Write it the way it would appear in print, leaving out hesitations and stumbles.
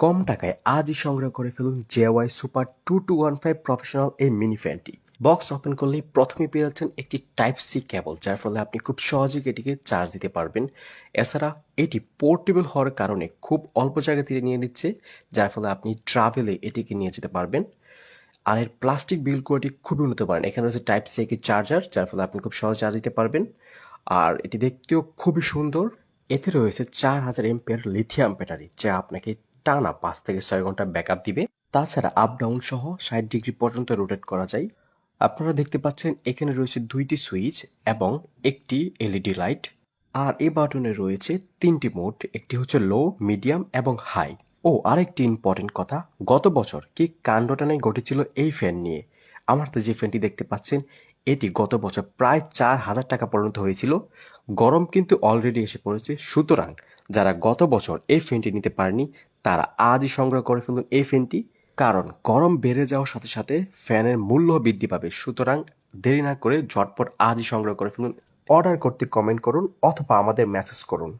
কম টাকায় আজই সংগ্রহ করে ফেলুন জেওয়াই সুপার 2215 প্রফেশনাল এই মিনি ফ্যানটি। বক্স ওপেন করলেই প্রথমে পেয়ে যাচ্ছেন একটি টাইপ সি কেবল, যার ফলে আপনি খুব সহজেই এটিকে চার্জ দিতে পারবেন। এছাড়া এটি পোর্টেবল হওয়ার কারণে খুব অল্প জায়গা থেকে নিয়ে নিচ্ছে, যার ফলে আপনি ট্রাভেলে এটিকে নিয়ে যেতে পারবেন। আর এর প্লাস্টিক বিল্ড কোয়ালিটি খুবই উন্নত মানের। এখানে রয়েছে টাইপ সি একটি চার্জার, যার ফলে আপনি খুব সহজে চার্জ দিতে পারবেন। আর এটি দেখতেও খুবই সুন্দর। এতে রয়েছে 4000 এমপিয়ার লিথিয়াম ব্যাটারি, যা আপনাকে টানা 5 থেকে 6 ঘন্টা ব্যাকআপ দিবে। তাছাড়া আপ ডাউন সহ 60 ডিগ্রি পর্যন্ত রোটেট করা যায়। আপনারা দেখতে পাচ্ছেন এখানে রয়েছে 2টি সুইচ এবং একটি এলইডি লাইট। আর এই বাটনে রয়েছে 3টি মোড, একটি হচ্ছে লো, মিডিয়াম এবং হাই। ও আরেকটি ইম্পর্টেন্ট কথা, গত বছর কি কাণ্ডটানাই ঘটেছিল এই ফ্যান নিয়ে। আমার তো যে ফ্যানটি দেখতে পাচ্ছেন, এটি গত বছর প্রায় 4000 টাকা পর্যন্ত হয়েছিল। গরম কিন্তু অলরেডি এসে পড়েছে, সুতরাং যারা গত বছর এই ফ্যানটি নিতে পারেনি তারা আজই সংগ্রহ করে ফেলুন এই ফ্যানটি। কারণ গরম বেড়ে যাওয়ার সাথে সাথে ফ্যানের মূল্য বৃদ্ধি পাবে, সুতরাং দেরি না করে ঝটপট আজই সংগ্রহ করে ফেলুন। অর্ডার করতে কমেন্ট করুন অথবা আমাদের মেসেজ করুন।